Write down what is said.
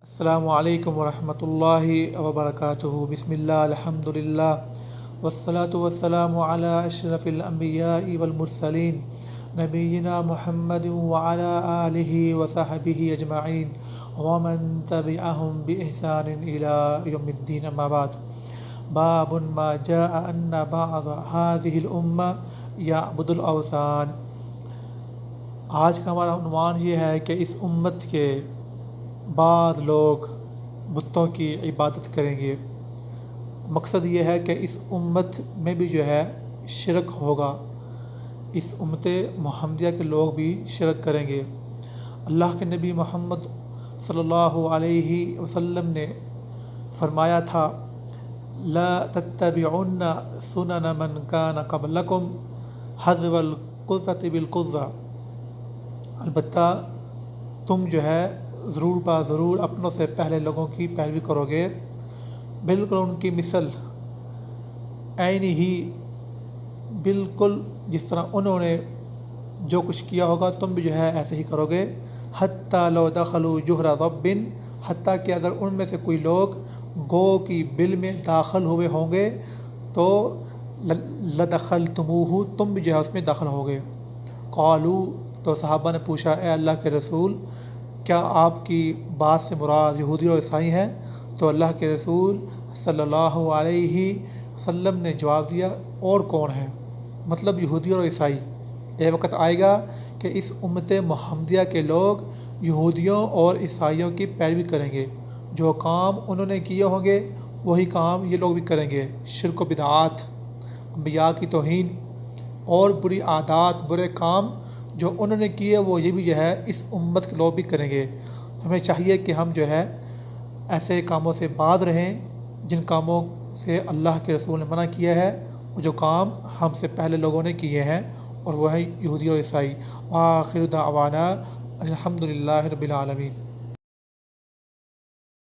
السلام علیکم ورحمۃ اللہ وبرکاتہ۔ بسم اللہ الحمدللہ والصلاة والسلام علی اشرف الانبیاء والمرسلین نبینا محمد وعلی آلہ وصحبہ اجمعین ومن تبعہم بإحسان الی یوم الدین، اما بعد۔ باب ما جاء ان بعض هذه الامہ یعبد الاوثان۔ آج کا ہمارا عنوان یہ ہے کہ اس امت کے بعض لوگ بتوں کی عبادت کریں گے۔ مقصد یہ ہے کہ اس امت میں بھی شرک ہوگا، اس امت محمدیہ کے لوگ بھی شرک کریں گے۔ اللہ کے نبی محمد صلی اللہ علیہ وسلم نے فرمایا تھا، لا تتبعن سنن من کان قبلکم حذو القذۃ بالقذۃ۔ البتہ تم ضرور ضرور اپنوں سے پہلے لوگوں کی پیروی کرو گے، بالکل ان کی مثل، عین ہی بالکل جس طرح انہوں نے جو کچھ کیا ہوگا تم بھی ایسے ہی کرو گے۔ حتیٰ لو دخلوا جحر ضب، حتیٰ کہ اگر ان میں سے کوئی لوگ گو کی بل میں داخل ہوئے ہوں گے تو لدخلتموہ، تم بھی اس میں داخل ہوگے۔ قالوا، تو صحابہ نے پوچھا، اے اللہ کے رسول، کیا آپ کی بات سے مراد یہودی اور عیسائی ہیں؟ تو اللہ کے رسول صلی اللہ علیہ وسلم نے جواب دیا، اور کون ہیں؟ مطلب یہودی اور عیسائی۔ ایک وقت آئے گا کہ اس امت محمدیہ کے لوگ یہودیوں اور عیسائیوں کی پیروی کریں گے، جو کام انہوں نے کیے ہوں گے وہی کام یہ لوگ بھی کریں گے۔ شرک و بدعات، انبیاء کی توہین اور بری عادات، برے کام جو انہوں نے کیے وہ یہ بھی اس امت کے لوگ بھی کریں گے۔ ہمیں چاہیے کہ ہم ایسے کاموں سے باز رہیں جن کاموں سے اللہ کے رسول نے منع کیا ہے، اور جو کام ہم سے پہلے لوگوں نے کیے ہیں، اور وہ ہے یہودی اور عیسائی۔ آخر دعوانا الحمدللہ رب العالمین۔